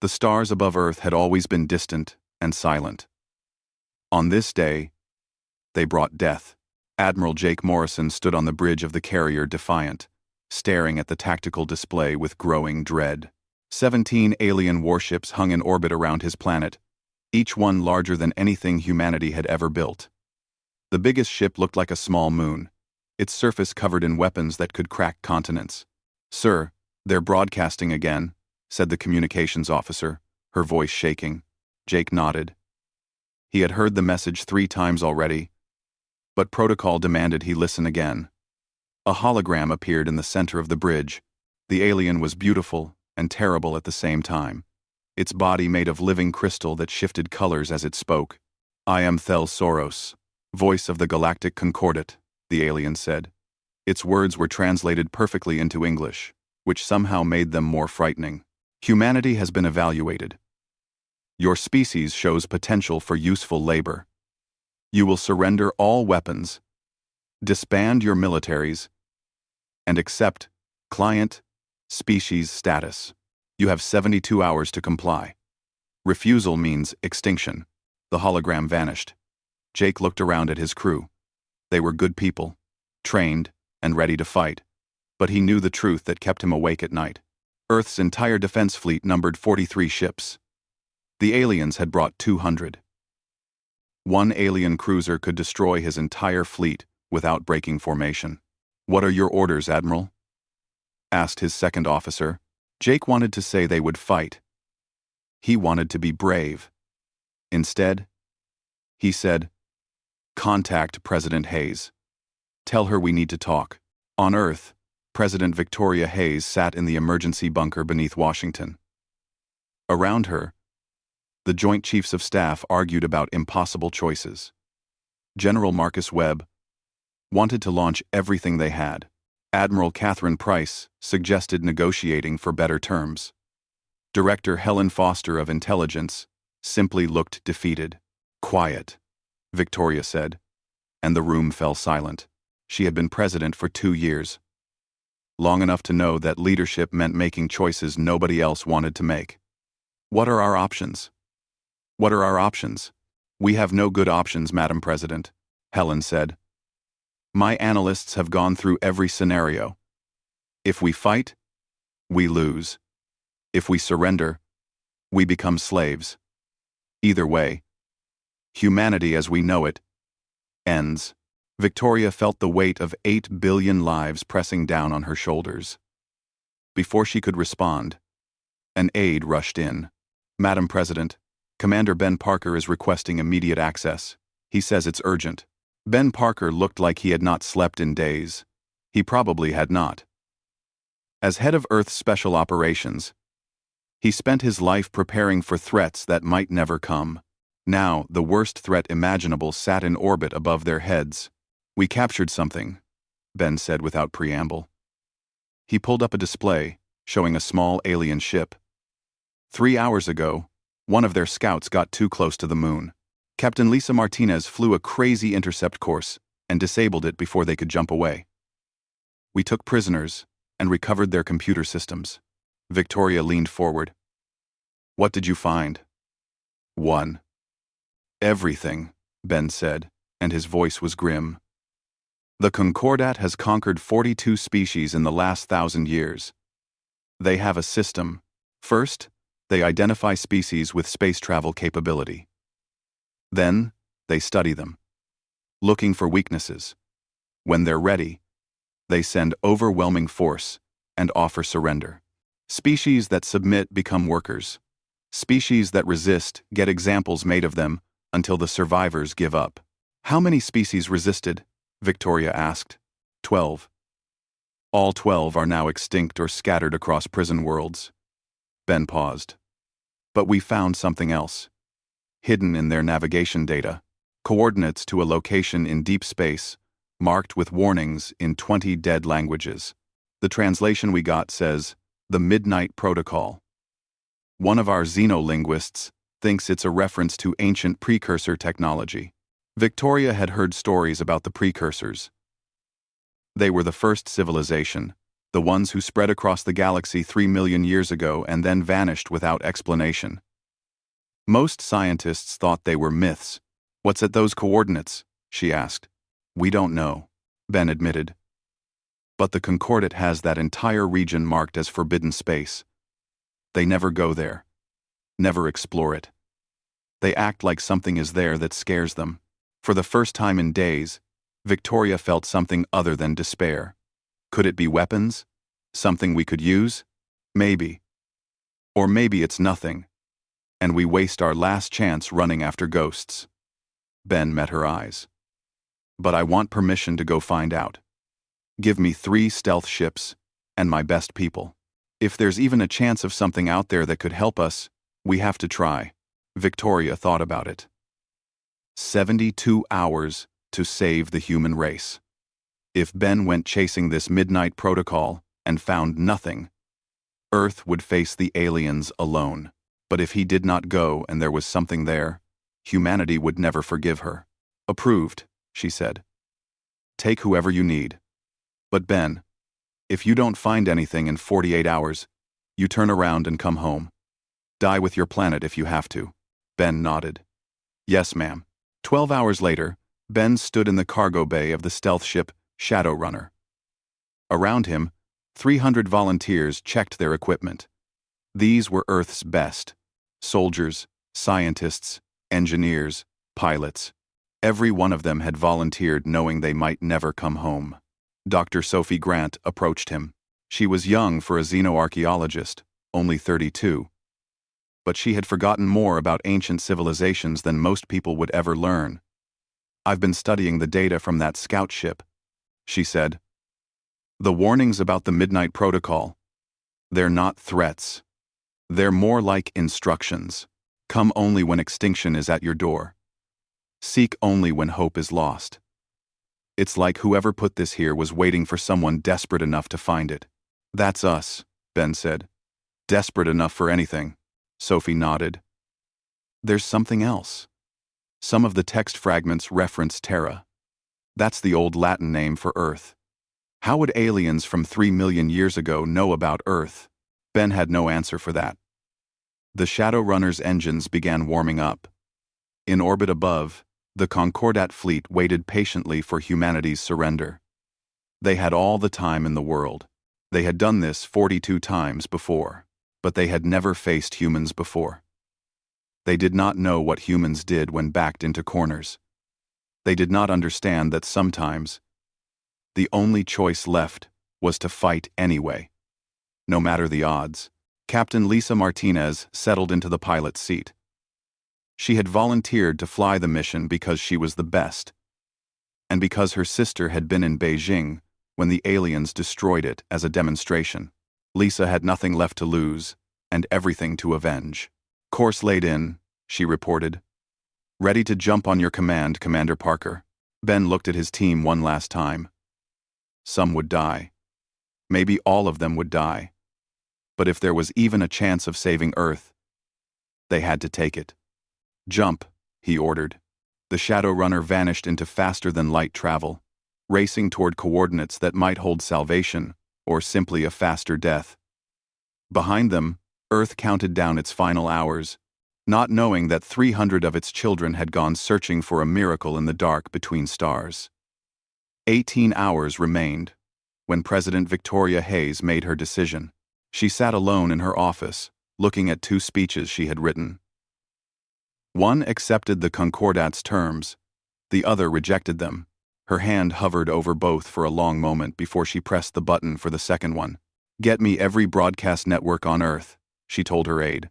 The stars above Earth had always been distant and silent. On this day, they brought death. Admiral Jake Morrison stood on the bridge of the carrier defiant, staring at the tactical display with growing dread. 17 alien warships hung in orbit around his planet, each one larger than anything humanity had ever built. The biggest ship looked like a small moon, its surface covered in weapons that could crack continents. "Sir, they're broadcasting again," said the communications officer, her voice shaking. Jake nodded. He had heard the message 3 times already, but protocol demanded he listen again. A hologram appeared in the center of the bridge. The alien was beautiful and terrible at the same time, its body made of living crystal that shifted colors as it spoke. "I am Thel Soros, voice of the Galactic Concordat," the alien said. Its words were translated perfectly into English, which somehow made them more frightening. "Humanity has been evaluated. Your species shows potential for useful labor. You will surrender all weapons, disband your militaries, and accept client species status. You have 72 hours to comply. Refusal means extinction." The hologram vanished. Jake looked around at his crew. They were good people, trained, and ready to fight. But he knew the truth that kept him awake at night. Earth's entire defense fleet numbered 43 ships. The aliens had brought 200. One alien cruiser could destroy his entire fleet without breaking formation. "What are your orders, Admiral?" asked his second officer. Jake wanted to say they would fight. He wanted to be brave. Instead, he said, "Contact President Hayes. Tell her we need to talk." On Earth, President Victoria Hayes sat in the emergency bunker beneath Washington. Around her, the Joint Chiefs of Staff argued about impossible choices. General Marcus Webb wanted to launch everything they had. Admiral Catherine Price suggested negotiating for better terms. Director Helen Foster of Intelligence simply looked defeated. "Quiet," Victoria said, and the room fell silent. She had been president for 2 years, long enough to know that leadership meant making choices nobody else wanted to make. "What are our options?" "What are our options?" "We have no good options, Madam President," Helen said. "My analysts have gone through every scenario. If we fight, we lose. If we surrender, we become slaves. Either way, humanity as we know it ends." Victoria felt the weight of 8 billion lives pressing down on her shoulders. Before she could respond, an aide rushed in. "Madam President, Commander Ben Parker is requesting immediate access. He says it's urgent." Ben Parker looked like he had not slept in days. He probably had not. As head of Earth's Special Operations, he spent his life preparing for threats that might never come. Now, the worst threat imaginable sat in orbit above their heads. "We captured something," Ben said without preamble. He pulled up a display, showing a small alien ship. 3 hours ago, one of their scouts got too close to the moon. Captain Lisa Martinez flew a crazy intercept course and disabled it before they could jump away. We took prisoners and recovered their computer systems. Victoria leaned forward. "What did you find?" "One." "Everything," Ben said, and his voice was grim. "The Concordat has conquered 42 species in the last 1,000 years. They have a system. First, they identify species with space travel capability. Then, they study them, looking for weaknesses. When they're ready, they send overwhelming force and offer surrender. Species that submit become workers. Species that resist get examples made of them until the survivors give up." "How many species resisted?" Victoria asked. 12. All 12 are now extinct or scattered across prison worlds." Ben paused. "But we found something else. Hidden in their navigation data, coordinates to a location in deep space, marked with warnings in 20 dead languages. The translation we got says, 'The Midnight Protocol.' One of our xenolinguists thinks it's a reference to ancient precursor technology." Victoria had heard stories about the precursors. They were the first civilization, the ones who spread across the galaxy 3 million years ago and then vanished without explanation. Most scientists thought they were myths. "What's at those coordinates?" she asked. "We don't know," Ben admitted. "But the Concordat has that entire region marked as forbidden space. They never go there. Never explore it. They act like something is there that scares them." For the first time in days, Victoria felt something other than despair. Could it be weapons? Something we could use? Maybe. Or maybe it's nothing, and we waste our last chance running after ghosts. Ben met her eyes. "But I want permission to go find out. Give me 3 stealth ships and my best people. If there's even a chance of something out there that could help us, we have to try." Victoria thought about it. 72 hours to save the human race. If Ben went chasing this midnight protocol and found nothing, Earth would face the aliens alone. But if he did not go and there was something there, humanity would never forgive her. "Approved," she said. "Take whoever you need. But Ben, if you don't find anything in 48 hours, you turn around and come home. Die with your planet if you have to." Ben nodded. "Yes, ma'am." 12 hours later, Ben stood in the cargo bay of the stealth ship Shadowrunner. Around him, 300 volunteers checked their equipment. These were Earth's best: soldiers, scientists, engineers, pilots. Every one of them had volunteered knowing they might never come home. Dr. Sophie Grant approached him. She was young for a xenoarchaeologist, only 32. But she had forgotten more about ancient civilizations than most people would ever learn. "I've been studying the data from that scout ship," she said. "The warnings about the Midnight Protocol. They're not threats. They're more like instructions. Come only when extinction is at your door. Seek only when hope is lost." It's like whoever put this here was waiting for someone desperate enough to find it. "That's us," Ben said. "Desperate enough for anything." Sophie nodded. "There's something else. Some of the text fragments reference Terra. That's the old Latin name for Earth. How would aliens from 3 million years ago know about Earth?" Ben had no answer for that. The Shadowrunner's engines began warming up. In orbit above, the Concordat fleet waited patiently for humanity's surrender. They had all the time in the world. They had done this 42 times before, but they had never faced humans before. They did not know what humans did when backed into corners. They did not understand that sometimes the only choice left was to fight anyway. No matter the odds, Captain Lisa Martinez settled into the pilot's seat. She had volunteered to fly the mission because she was the best, and because her sister had been in Beijing when the aliens destroyed it as a demonstration. Lisa had nothing left to lose and everything to avenge. "Course laid in," she reported. "Ready to jump on your command, Commander Parker." Ben looked at his team one last time. Some would die. Maybe all of them would die. But if there was even a chance of saving Earth, they had to take it. "Jump," he ordered. The Shadowrunner vanished into faster-than-light travel, racing toward coordinates that might hold salvation or simply a faster death. Behind them, Earth counted down its final hours, not knowing that 300 of its children had gone searching for a miracle in the dark between stars. 18 hours remained when President Victoria Hayes made her decision. She sat alone in her office, looking at 2 speeches she had written. One accepted the Concordat's terms, the other rejected them. Her hand hovered over both for a long moment before she pressed the button for the second one. "Get me every broadcast network on Earth," she told her aide.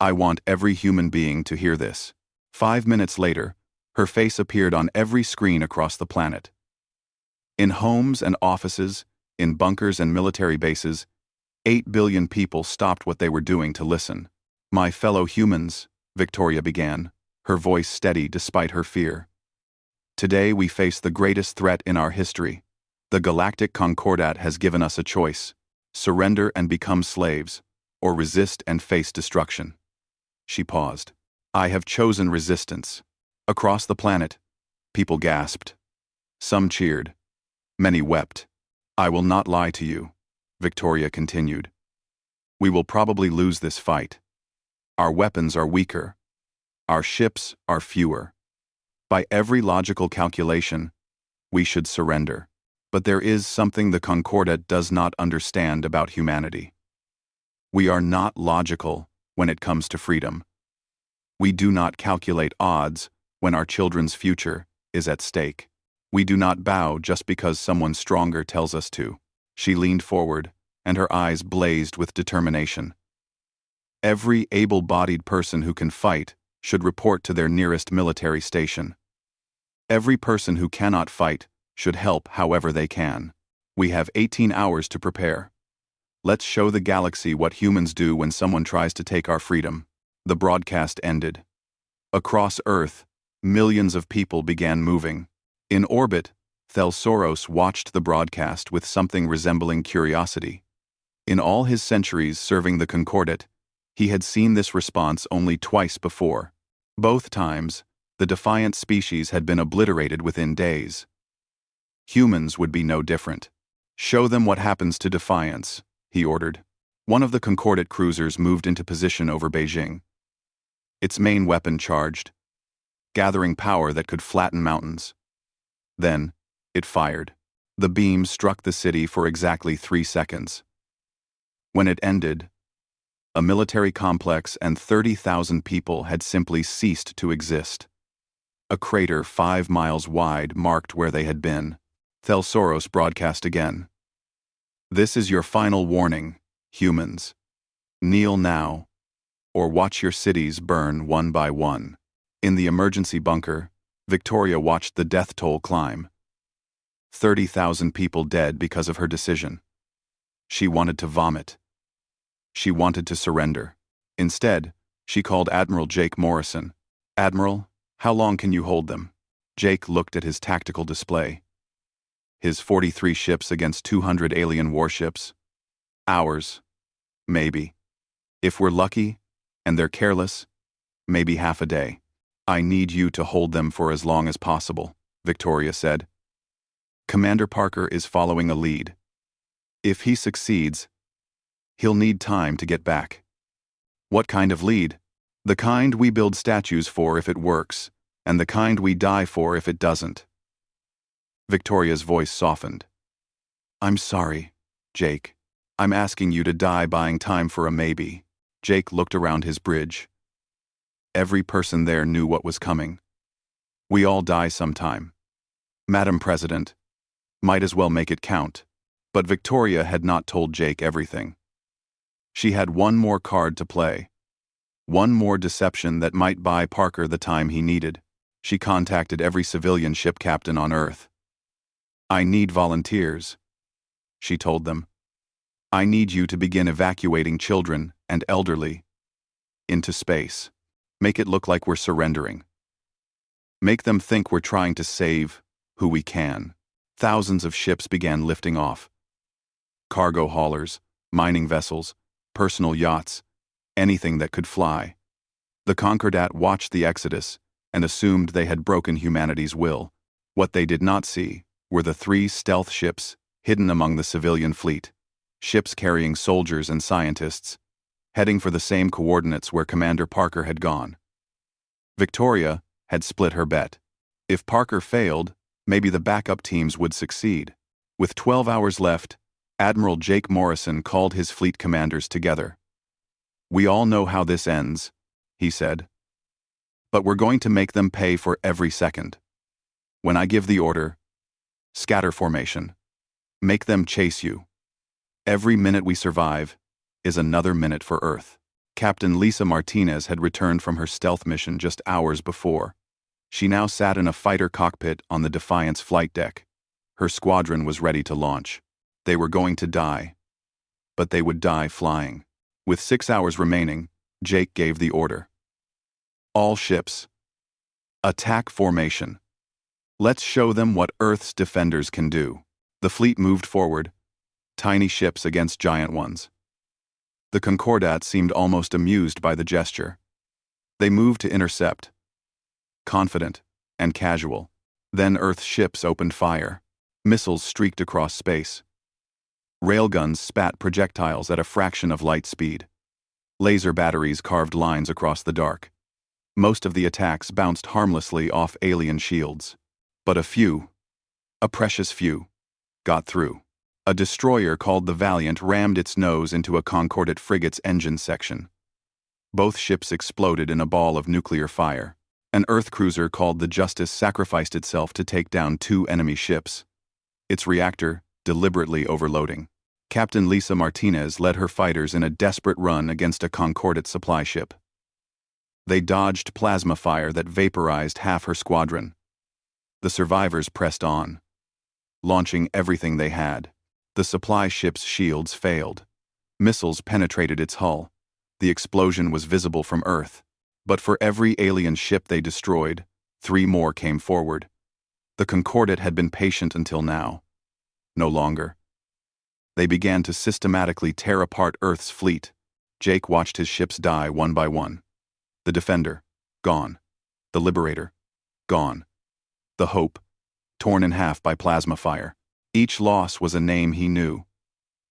"I want every human being to hear this." 5 minutes later, her face appeared on every screen across the planet. In homes and offices, in bunkers and military bases, 8 billion people stopped what they were doing to listen. "My fellow humans," Victoria began, her voice steady despite her fear. "Today we face the greatest threat in our history. The Galactic Concordat has given us a choice: surrender and become slaves, or resist and face destruction." She paused. "I have chosen resistance." Across the planet, people gasped. Some cheered. Many wept. "I will not lie to you. Victoria continued. We will probably lose this fight. Our weapons are weaker. Our ships are fewer. By every logical calculation, we should surrender. But there is something the Concordat does not understand about humanity. We are not logical when it comes to freedom. We do not calculate odds when our children's future is at stake. We do not bow just because someone stronger tells us to. She leaned forward, and her eyes blazed with determination. Every able-bodied person who can fight should report to their nearest military station. Every person who cannot fight should help however they can. We have 18 hours to prepare. Let's show the galaxy what humans do when someone tries to take our freedom. The broadcast ended. Across Earth, millions of people began moving. In orbit, Thelsoros watched the broadcast with something resembling curiosity. In all his centuries serving the Concordat, he had seen this response only twice before. Both times, the defiant species had been obliterated within days. Humans would be no different. Show them what happens to defiance, he ordered. One of the Concordat cruisers moved into position over Beijing. Its main weapon charged, gathering power that could flatten mountains. Then, it fired. The beam struck the city for exactly 3 seconds. When it ended, a military complex and 30,000 people had simply ceased to exist. A crater 5 miles wide marked where they had been. Thelsoros broadcast again. This is your final warning, humans. Kneel now, or watch your cities burn one by one. In the emergency bunker, Victoria watched the death toll climb. 30,000 people dead because of her decision. She wanted to vomit. She wanted to surrender. Instead, she called Admiral Jake Morrison. Admiral, how long can you hold them? Jake looked at his tactical display. His 43 ships against 200 alien warships. Hours. Maybe. If we're lucky, and they're careless, maybe half a day. I need you to hold them for as long as possible, Victoria said. Commander Parker is following a lead. If he succeeds, he'll need time to get back. What kind of lead? The kind we build statues for if it works, and the kind we die for if it doesn't. Victoria's voice softened. I'm sorry, Jake. I'm asking you to die buying time for a maybe. Jake looked around his bridge. Every person there knew what was coming. We all die sometime. Madam President, might as well make it count. But Victoria had not told Jake everything. She had one more card to play. One more deception that might buy Parker the time he needed. She contacted every civilian ship captain on Earth. I need volunteers, she told them. I need you to begin evacuating children and elderly into space. Make it look like we're surrendering. Make them think we're trying to save who we can. Thousands of ships began lifting off. Cargo haulers, mining vessels, personal yachts, anything that could fly. The Concordat watched the exodus and assumed they had broken humanity's will. What they did not see were the 3 stealth ships hidden among the civilian fleet, ships carrying soldiers and scientists, heading for the same coordinates where Commander Parker had gone. Victoria had split her bet. If Parker failed, maybe the backup teams would succeed. With 12 hours left, Admiral Jake Morrison called his fleet commanders together. We all know how this ends, he said. But we're going to make them pay for every second. When I give the order, scatter formation. Make them chase you. Every minute we survive is another minute for Earth. Captain Lisa Martinez had returned from her stealth mission just hours before. She now sat in a fighter cockpit on the Defiant's flight deck. Her squadron was ready to launch. They were going to die. But they would die flying. With 6 hours remaining, Jake gave the order. All ships. Attack formation. Let's show them what Earth's defenders can do. The fleet moved forward, tiny ships against giant ones. The Concordat seemed almost amused by the gesture. They moved to intercept, confident and casual. Then Earth's ships opened fire. Missiles streaked across space. Railguns spat projectiles at a fraction of light speed. Laser batteries carved lines across the dark. Most of the attacks bounced harmlessly off alien shields. But a few, a precious few, got through. A destroyer called the Valiant rammed its nose into a Concordate frigate's engine section. Both ships exploded in a ball of nuclear fire. An Earth cruiser called the Justice sacrificed itself to take down 2 enemy ships, its reactor deliberately overloading. Captain Lisa Martinez led her fighters in a desperate run against a Concordate supply ship. They dodged plasma fire that vaporized half her squadron. The survivors pressed on, launching everything they had. The supply ship's shields failed. Missiles penetrated its hull. The explosion was visible from Earth. But for every alien ship they destroyed, 3 more came forward. The Concordate had been patient until now. No longer. They began to systematically tear apart Earth's fleet. Jake watched his ships die one by one. The Defender, gone. The Liberator, gone. The Hope, torn in half by plasma fire. Each loss was a name he knew.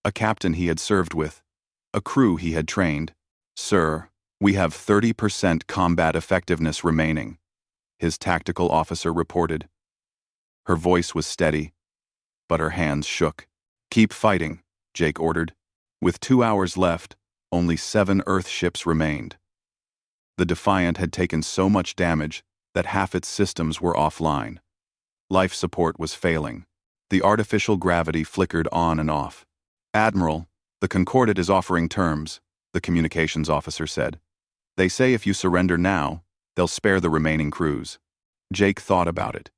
A captain he had served with. A crew he had trained. "Sir, we have 30% combat effectiveness remaining," his tactical officer reported. Her voice was steady, but her hands shook. "Keep fighting," Jake ordered. With 2 hours left, only 7 Earth ships remained. The Defiant had taken so much damage that half its systems were offline. Life support was failing. The artificial gravity flickered on and off. "Admiral, the Concordate is offering terms," the communications officer said. "They say if you surrender now, they'll spare the remaining crews." Jake thought about it.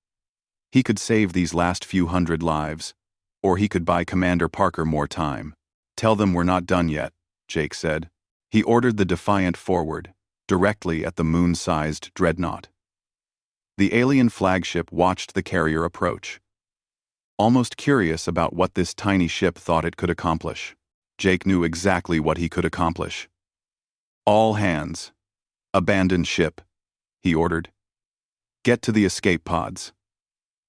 He could save these last few hundred lives, or he could buy Commander Parker more time. "Tell them we're not done yet," Jake said. He ordered the Defiant forward, directly at the moon-sized dreadnought. The alien flagship watched the carrier approach, almost curious about what this tiny ship thought it could accomplish. Jake knew exactly what he could accomplish. "All hands. Abandon ship," he ordered. "Get to the escape pods."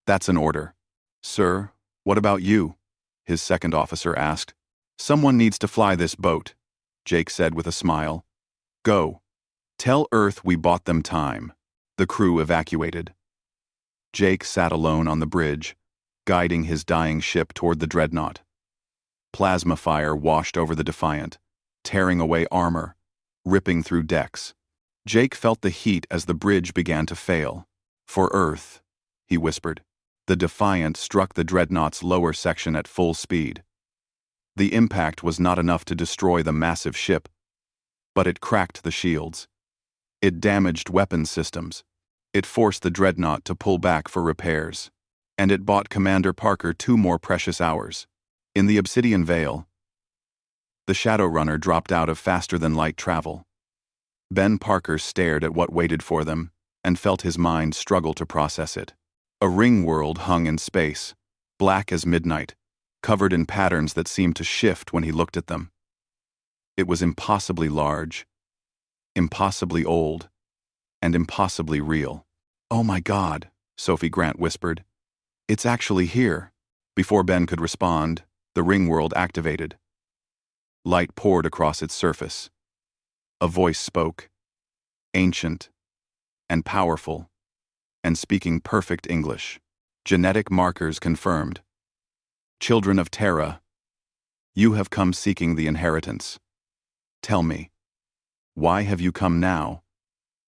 "That's an order." "Sir, what about you?" his second officer asked. "Someone needs to fly this boat," Jake said with a smile. "Go. Tell Earth we bought them time." The crew evacuated. Jake sat alone on the bridge, guiding his dying ship toward the dreadnought. Plasma fire washed over the Defiant, tearing away armor, ripping through decks. Jake felt the heat as the bridge began to fail. "For Earth," he whispered. The Defiant struck the dreadnought's lower section at full speed. The impact was not enough to destroy the massive ship, but it cracked the shields. It damaged weapon systems. It forced the dreadnought to pull back for repairs. And it bought Commander Parker 2 more precious hours. In the Obsidian Veil, the Shadowrunner dropped out of faster-than-light travel. Ben Parker stared at what waited for them and felt his mind struggle to process it. A ring world hung in space, black as midnight, covered in patterns that seemed to shift when he looked at them. It was impossibly large, impossibly old, and impossibly real. "Oh my God," Sophie Grant whispered. "It's actually here." Before Ben could respond, the ring world activated. Light poured across its surface. A voice spoke, ancient and powerful, and speaking perfect English. Genetic markers confirmed. "Children of Terra, you have come seeking the inheritance. Tell me, why have you come now,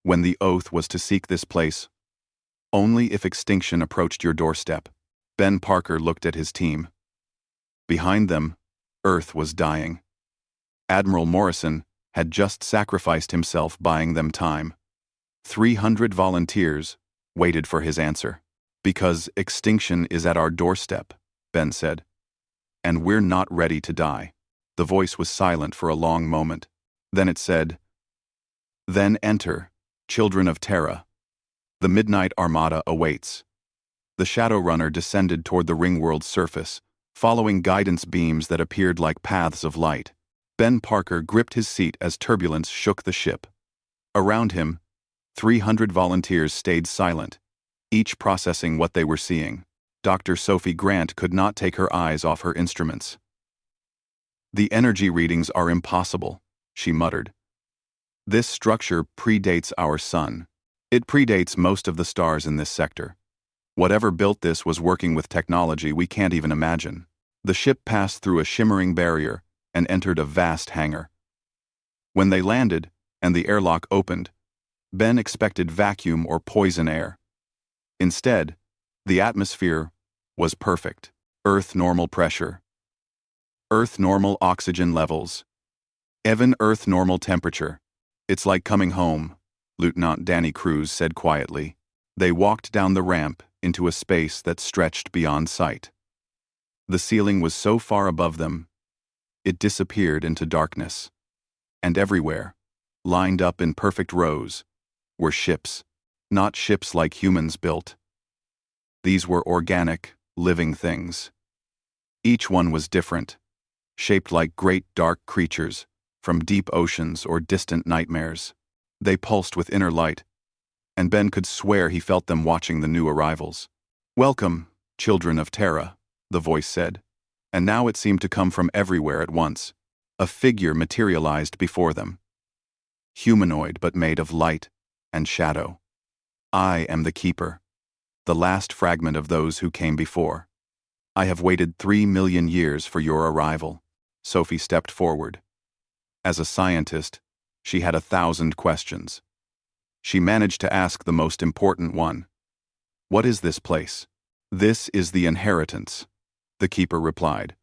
when the oath was to seek this place only if extinction approached your doorstep?" Ben Parker looked at his team. Behind them, Earth was dying. Admiral Morrison had just sacrificed himself buying them time. 300 volunteers waited for his answer. "Because extinction is at our doorstep," Ben said. "And we're not ready to die." The voice was silent for a long moment. Then it said, "Then enter, children of Terra. The Midnight Armada awaits." The Shadowrunner descended toward the ringworld's surface, following guidance beams that appeared like paths of light. Ben Parker gripped his seat as turbulence shook the ship. Around him, 300 volunteers stayed silent, each processing what they were seeing. Dr. Sophie Grant could not take her eyes off her instruments. The energy readings are impossible, she muttered. This structure predates our sun. It predates most of the stars in this sector. Whatever built this was working with technology we can't even imagine. The ship passed through a shimmering barrier and entered a vast hangar. When they landed and the airlock opened, Ben expected vacuum or poison air. Instead, the atmosphere was perfect. Earth normal pressure. Earth normal oxygen levels. Even Earth normal temperature. It's like coming home, Lieutenant Danny Cruz said quietly. They walked down the ramp into a space that stretched beyond sight. The ceiling was so far above them, it disappeared into darkness. And everywhere, lined up in perfect rows, were ships, not ships like humans built. These were organic, living things. Each one was different, shaped like great dark creatures from deep oceans or distant nightmares. They pulsed with inner light, and Ben could swear he felt them watching the new arrivals. "Welcome, children of Terra," the voice said, and now it seemed to come from everywhere at once. A figure materialized before them. Humanoid but made of light and shadow. "I am the Keeper, the last fragment of those who came before. I have waited 3 million years for your arrival." Sophie stepped forward. As a scientist, she had 1,000 questions. She managed to ask the most important one. "What is this place?" "This is the inheritance," the Keeper replied.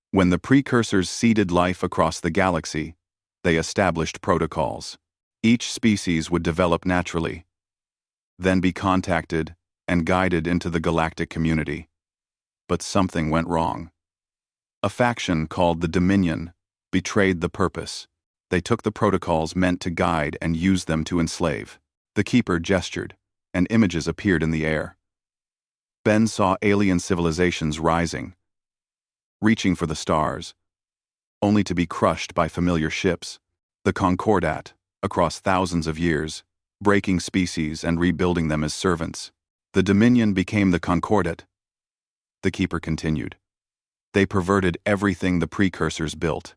"When the precursors seeded life across the galaxy, they established protocols. Each species would develop naturally, then be contacted and guided into the galactic community. But something went wrong. A faction called the Dominion betrayed the purpose. They took the protocols meant to guide and used them to enslave." The Keeper gestured, and images appeared in the air. Ben saw alien civilizations rising, reaching for the stars, only to be crushed by familiar ships. The Concordat, across thousands of years, breaking species and rebuilding them as servants. The Dominion became the Concordat. The Keeper continued. They perverted everything the precursors built.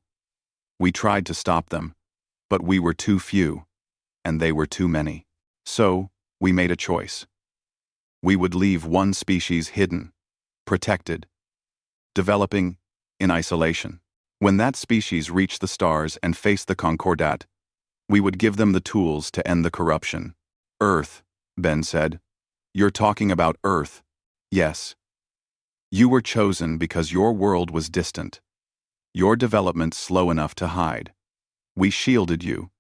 We tried to stop them, but we were too few, and they were too many. So, we made a choice. We would leave one species hidden, protected, developing in isolation. When that species reached the stars and faced the Concordat, we would give them the tools to end the corruption. "Earth," Ben said. "You're talking about Earth." "Yes. You were chosen because your world was distant. Your development slow enough to hide. We shielded you,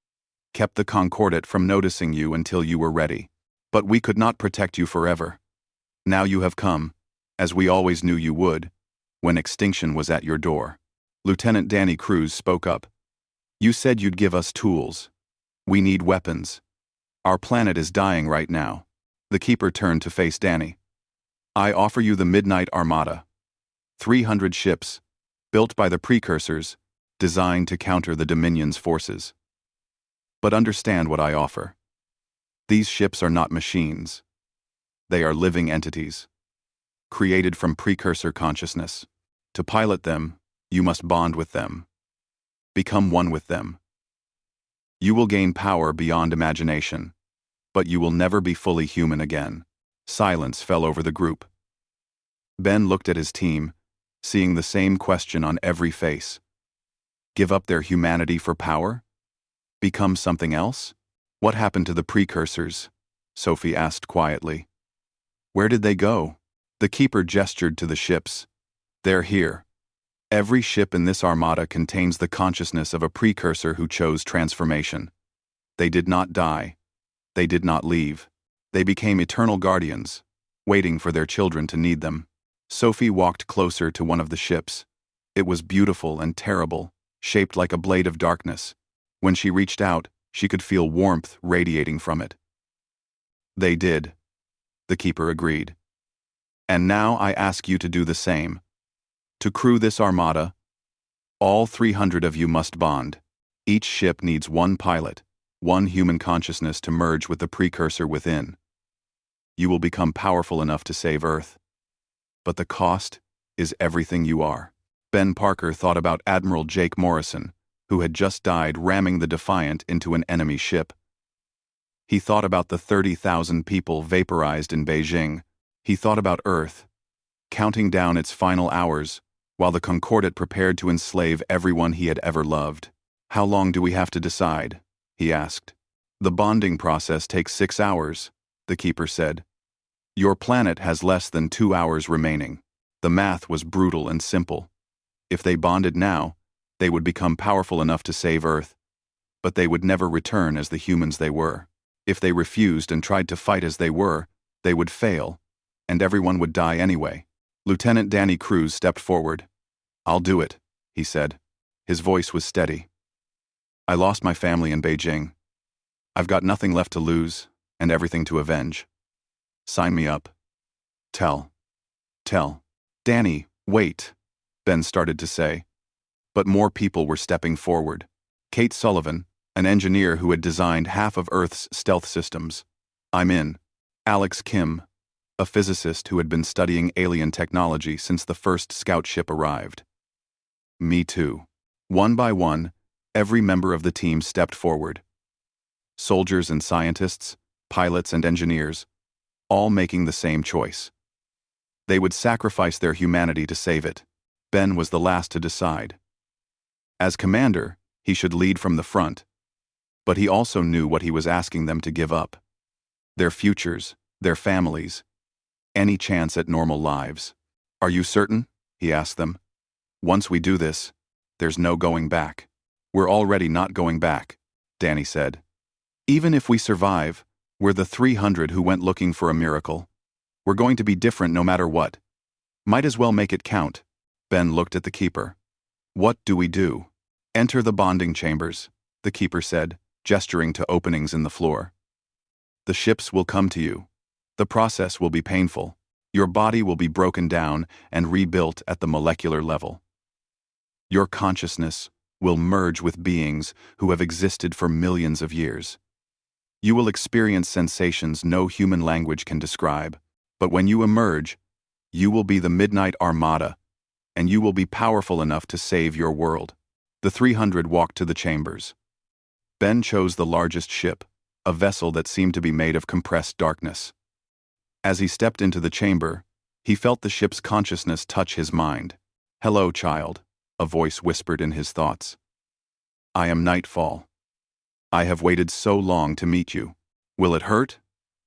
kept the Concordat from noticing you until you were ready. But we could not protect you forever. Now you have come, as we always knew you would, when extinction was at your door." Lieutenant Danny Cruz spoke up. "You said you'd give us tools. We need weapons. Our planet is dying right now." The Keeper turned to face Danny. "I offer you the Midnight Armada. 300 ships, built by the precursors, designed to counter the Dominion's forces. But understand what I offer. These ships are not machines. They are living entities, created from precursor consciousness. To pilot them, you must bond with them. Become one with them. You will gain power beyond imagination, but you will never be fully human again." Silence fell over the group. Ben looked at his team, seeing the same question on every face. Give up their humanity for power? Become something else? "What happened to the precursors?" Sophie asked quietly. "Where did they go?" The Keeper gestured to the ships. "They're here. Every ship in this armada contains the consciousness of a precursor who chose transformation. They did not die. They did not leave. They became eternal guardians, waiting for their children to need them." Sophie walked closer to one of the ships. It was beautiful and terrible, shaped like a blade of darkness. When she reached out, she could feel warmth radiating from it. "They did," the Keeper agreed. "And now I ask you to do the same. To crew this armada, all 300 of you must bond. Each ship needs one pilot, one human consciousness to merge with the precursor within. You will become powerful enough to save Earth. But the cost is everything you are." Ben Parker thought about Admiral Jake Morrison, who had just died ramming the Defiant into an enemy ship. He thought about the 30,000 people vaporized in Beijing. He thought about Earth, counting down its final hours, while the Concordat prepared to enslave everyone he had ever loved. "How long do we have to decide?" he asked. "The bonding process takes 6 hours," the keeper said. "Your planet has less than 2 hours remaining." The math was brutal and simple. If they bonded now, they would become powerful enough to save Earth, but they would never return as the humans they were. If they refused and tried to fight as they were, they would fail, and everyone would die anyway. Lieutenant Danny Cruz stepped forward. "I'll do it," he said. His voice was steady. "I lost my family in Beijing. I've got nothing left to lose and everything to avenge. Sign me up." Tell. "Danny, wait," Ben started to say. But more people were stepping forward. Kate Sullivan, an engineer who had designed half of Earth's stealth systems. "I'm in." Alex Kim, a physicist who had been studying alien technology since the first scout ship arrived. "Me too." One by one, every member of the team stepped forward. Soldiers and scientists, pilots and engineers, all making the same choice. They would sacrifice their humanity to save it. Ben was the last to decide. As commander, he should lead from the front, but he also knew what he was asking them to give up. Their futures, their families, any chance at normal lives. "Are you certain?" he asked them. "Once we do this, there's no going back." "We're already not going back," Danny said. "Even if we survive, we're the 300 who went looking for a miracle. We're going to be different no matter what. Might as well make it count." Ben looked at the keeper. "What do we do?" "Enter the bonding chambers," the keeper said, gesturing to openings in the floor. "The ships will come to you. The process will be painful. Your body will be broken down and rebuilt at the molecular level. Your consciousness will merge with beings who have existed for millions of years. You will experience sensations no human language can describe, but when you emerge, you will be the Midnight Armada, and you will be powerful enough to save your world." The 300 walked to the chambers. Ben chose the largest ship, a vessel that seemed to be made of compressed darkness. As he stepped into the chamber, he felt the ship's consciousness touch his mind. "Hello, child," a voice whispered in his thoughts. "I am Nightfall. I have waited so long to meet you. Will it hurt?"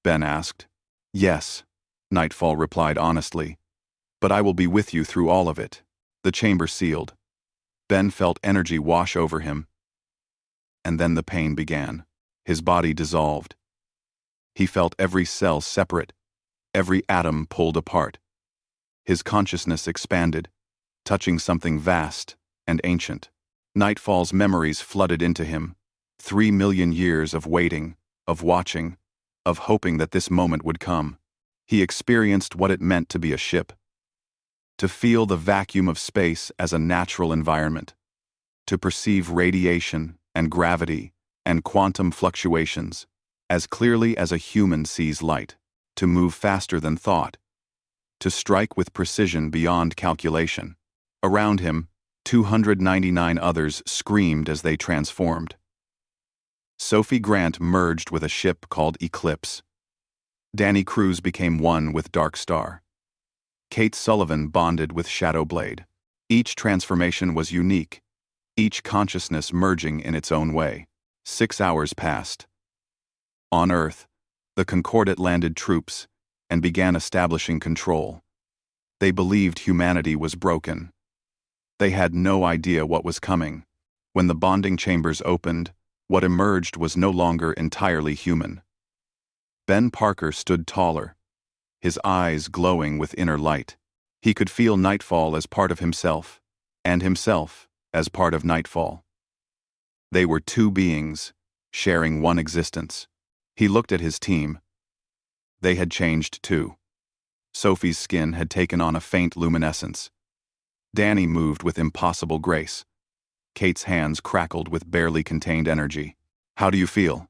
Ben asked. "Yes," Nightfall replied honestly, "but I will be with you through all of it." The chamber sealed. Ben felt energy wash over him, and then the pain began. His body dissolved. He felt every cell separate, every atom pulled apart. His consciousness expanded, touching something vast and ancient. Nightfall's memories flooded into him. 3 million years of waiting, of watching, of hoping that this moment would come. He experienced what it meant to be a ship. To feel the vacuum of space as a natural environment. To perceive radiation and gravity and quantum fluctuations as clearly as a human sees light. To move faster than thought. To strike with precision beyond calculation. Around him, 299 others screamed as they transformed. Sophie Grant merged with a ship called Eclipse. Danny Cruz became one with Dark Star. Kate Sullivan bonded with Shadowblade. Each transformation was unique, each consciousness merging in its own way. 6 hours passed. On Earth, the Concordat landed troops and began establishing control. They believed humanity was broken. They had no idea what was coming. When the bonding chambers opened, what emerged was no longer entirely human. Ben Parker stood taller, his eyes glowing with inner light. He could feel Nightfall as part of himself, and himself as part of Nightfall. They were two beings, sharing one existence. He looked at his team. They had changed too. Sophie's skin had taken on a faint luminescence. Danny moved with impossible grace. Kate's hands crackled with barely contained energy. "How do you feel?"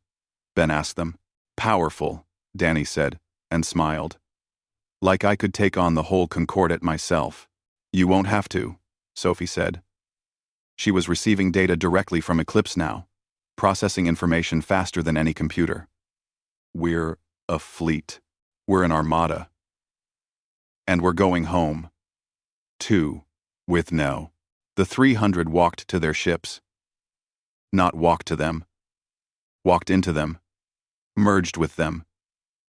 Ben asked them. "Powerful," Danny said, and smiled. "Like I could take on the whole Concordat myself." "You won't have to," Sophie said. She was receiving data directly from Eclipse now, processing information faster than any computer. We're a fleet. We're an armada. And we're going home. 2. With no. The 300 walked to their ships. Not walked to them. Walked into them. Merged with them.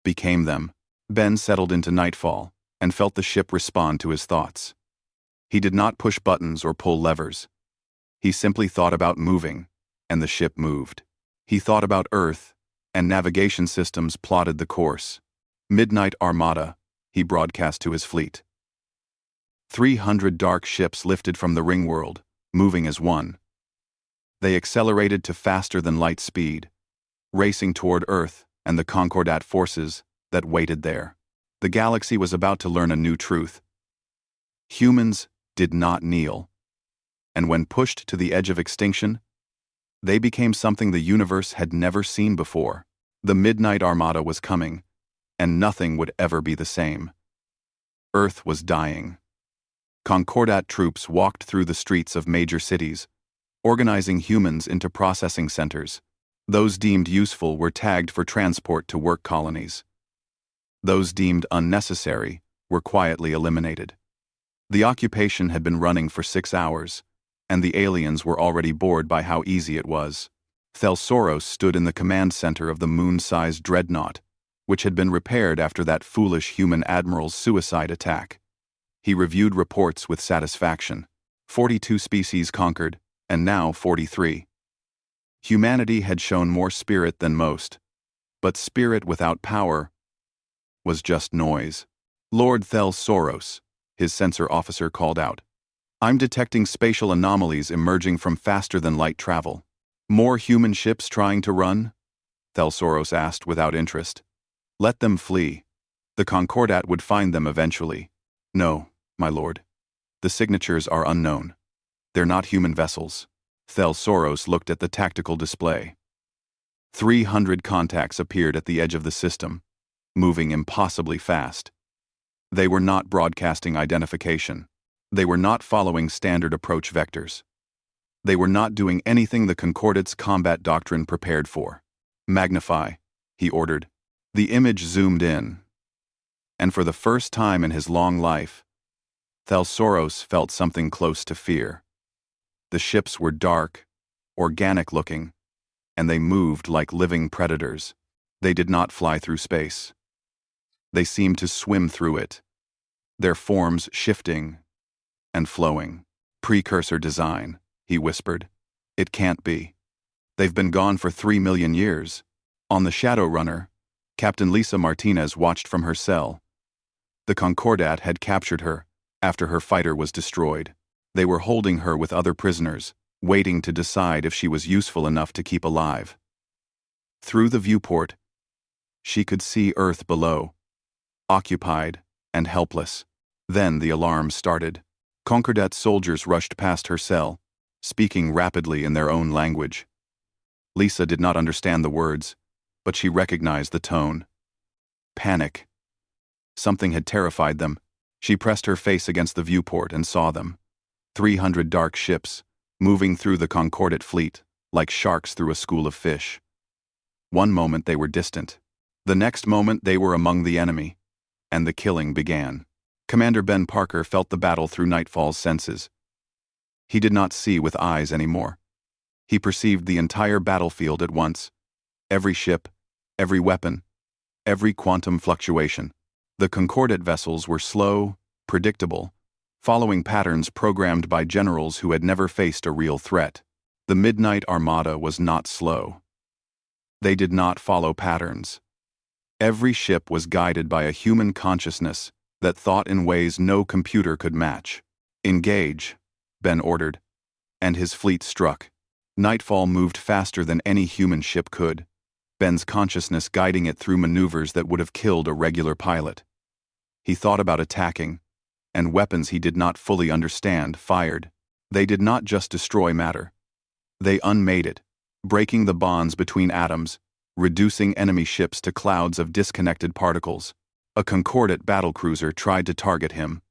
Became them. Ben settled into nightfall and felt the ship respond to his thoughts. He did not push buttons or pull levers. He simply thought about moving, and the ship moved. He thought about Earth, and navigation systems plotted the course. Midnight Armada, he broadcast to his fleet. 300 dark ships lifted from the ring world, moving as one. They accelerated to faster-than-light speed, racing toward Earth and the Concordat forces that waited there. The galaxy was about to learn a new truth. Humans did not kneel. And when pushed to the edge of extinction, they became something the universe had never seen before. The Midnight Armada was coming, and nothing would ever be the same. Earth was dying. Concordat troops walked through the streets of major cities, organizing humans into processing centers. Those deemed useful were tagged for transport to work colonies. Those deemed unnecessary were quietly eliminated. The occupation had been running for 6 hours, and the aliens were already bored by how easy it was. Thelsoros stood in the command center of the moon-sized dreadnought, which had been repaired after that foolish human admiral's suicide attack. He reviewed reports with satisfaction. 42 species conquered, and now 43. Humanity had shown more spirit than most, but spirit without power was just noise. Lord Thelsoros, his sensor officer called out. I'm detecting spatial anomalies emerging from faster-than-light travel. More human ships trying to run? Thelsoros asked without interest. Let them flee. The Concordat would find them eventually. No, my lord. The signatures are unknown. They're not human vessels. Thelsoros looked at the tactical display. 300 contacts appeared at the edge of the system, moving impossibly fast. They were not broadcasting identification. They were not following standard approach vectors. They were not doing anything the Concordat's combat doctrine prepared for. Magnify, he ordered. The image zoomed in. And for the first time in his long life, Thelsoros felt something close to fear. The ships were dark, organic-looking, and they moved like living predators. They did not fly through space. They seemed to swim through it, their forms shifting and flowing. Precursor design, he whispered. It can't be. They've been gone for 3 million years. On the Shadow Runner, Captain Lisa Martinez watched from her cell. The Concordat had captured her after her fighter was destroyed. They were holding her with other prisoners, waiting to decide if she was useful enough to keep alive. Through the viewport, she could see Earth below, occupied and helpless. Then the alarm started. Concordat soldiers rushed past her cell, speaking rapidly in their own language. Lisa did not understand the words, but she recognized the tone. Panic. Something had terrified them. She pressed her face against the viewport and saw them. 300 dark ships, moving through the Concordat fleet, like sharks through a school of fish. One moment they were distant. The next moment they were among the enemy, and the killing began. Commander Ben Parker felt the battle through Nightfall's senses. He did not see with eyes anymore. He perceived the entire battlefield at once. Every ship, every weapon, every quantum fluctuation. The Concordat vessels were slow, predictable, following patterns programmed by generals who had never faced a real threat. The Midnight Armada was not slow. They did not follow patterns. Every ship was guided by a human consciousness that thought in ways no computer could match. Engage, Ben ordered, and his fleet struck. Nightfall moved faster than any human ship could, Ben's consciousness guiding it through maneuvers that would have killed a regular pilot. He thought about attacking, and weapons he did not fully understand fired. They did not just destroy matter. They unmade it, breaking the bonds between atoms, reducing enemy ships to clouds of disconnected particles. A Concordat battlecruiser tried to target him.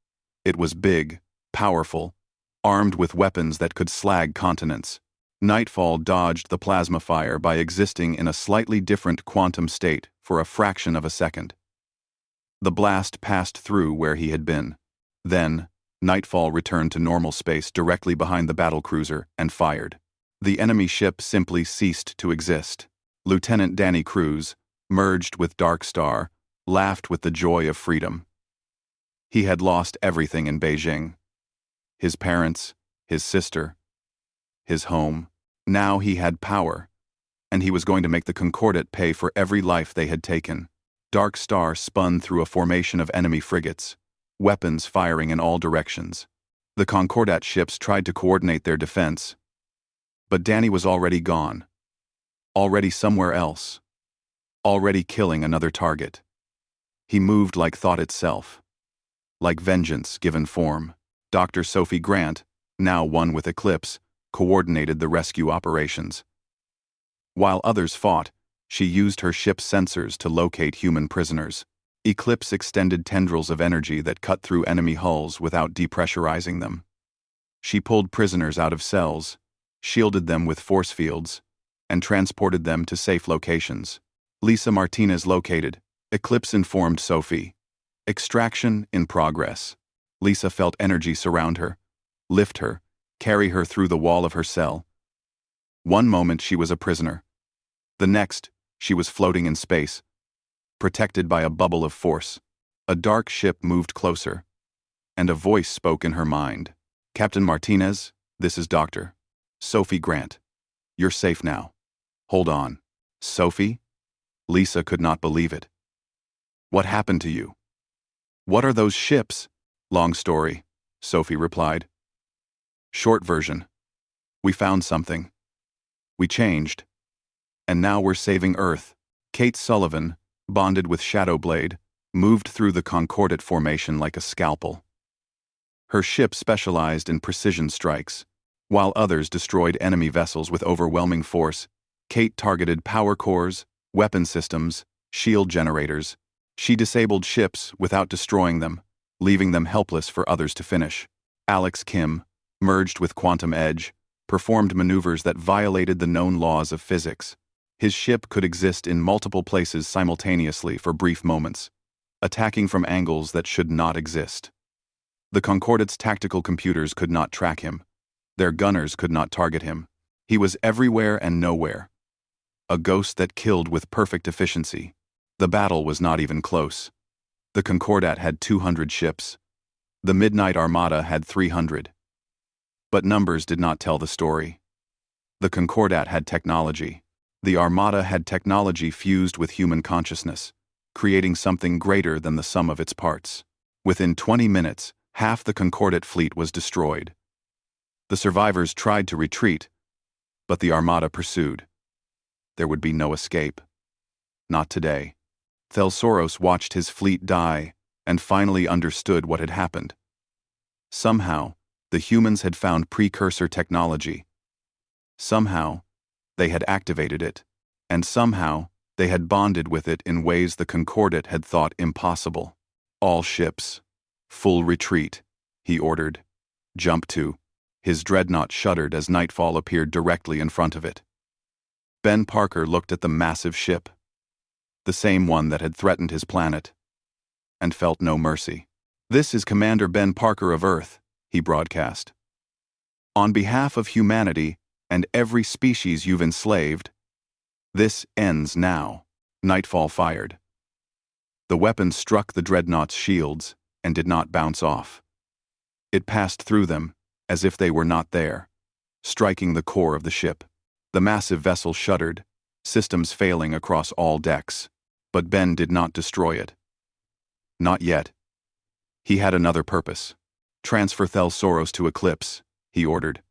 It was big, powerful, armed with weapons that could slag continents. Nightfall dodged the plasma fire by existing in a slightly different quantum state for a fraction of a second. The blast passed through where he had been. Then, Nightfall returned to normal space directly behind the battlecruiser and fired. The enemy ship simply ceased to exist. Lieutenant Danny Cruz, merged with Dark Star, laughed with the joy of freedom. He had lost everything in Beijing. His parents, his sister, his home. Now he had power, and he was going to make the Concordat pay for every life they had taken. Dark Star spun through a formation of enemy frigates, weapons firing in all directions. The Concordat ships tried to coordinate their defense, but Danny was already gone. Already somewhere else. Already killing another target. He moved like thought itself. Like vengeance given form. Dr. Sophie Grant, now one with Eclipse, coordinated the rescue operations. While others fought, she used her ship's sensors to locate human prisoners. Eclipse extended tendrils of energy that cut through enemy hulls without depressurizing them. She pulled prisoners out of cells, shielded them with force fields, and transported them to safe locations. Lisa Martinez located. Eclipse informed Sophie. Extraction in progress. Lisa felt energy surround her, lift her, carry her through the wall of her cell. One moment she was a prisoner. The next, she was floating in space, protected by a bubble of force. A dark ship moved closer, and a voice spoke in her mind. Captain Martinez, this is Dr. Sophie Grant. You're safe now. Hold on. Sophie? Lisa could not believe it. What happened to you? What are those ships? Long story, Sophie replied. Short version. We found something. We changed. And now we're saving Earth. Kate Sullivan, bonded with Shadowblade, moved through the Concordat formation like a scalpel. Her ship specialized in precision strikes. While others destroyed enemy vessels with overwhelming force, Kate targeted power cores, weapon systems, shield generators. She disabled ships without destroying them, leaving them helpless for others to finish. Alex Kim, merged with Quantum Edge, performed maneuvers that violated the known laws of physics. His ship could exist in multiple places simultaneously for brief moments, attacking from angles that should not exist. The Concordat's tactical computers could not track him. Their gunners could not target him. He was everywhere and nowhere. A ghost that killed with perfect efficiency. The battle was not even close. The Concordat had 200 ships. The Midnight Armada had 300. But numbers did not tell the story. The Concordat had technology. The Armada had technology fused with human consciousness, creating something greater than the sum of its parts. Within 20 minutes, half the Concordat fleet was destroyed. The survivors tried to retreat, but the Armada pursued. There would be no escape. Not today. Thelsoros watched his fleet die and finally understood what had happened. Somehow, the humans had found precursor technology. Somehow, they had activated it, and somehow, they had bonded with it in ways the Concordat had thought impossible. All ships. Full retreat, he ordered. Jump to. His dreadnought shuddered as nightfall appeared directly in front of it. Ben Parker looked at the massive ship, the same one that had threatened his planet, and felt no mercy. This is Commander Ben Parker of Earth, he broadcast. On behalf of humanity and every species you've enslaved, this ends now. Nightfall fired. The weapon struck the dreadnought's shields and did not bounce off. It passed through them as if they were not there, striking the core of the ship. The massive vessel shuddered, systems failing across all decks. But Ben did not destroy it. Not yet. He had another purpose. Transfer Thelsoros to Eclipse, he ordered.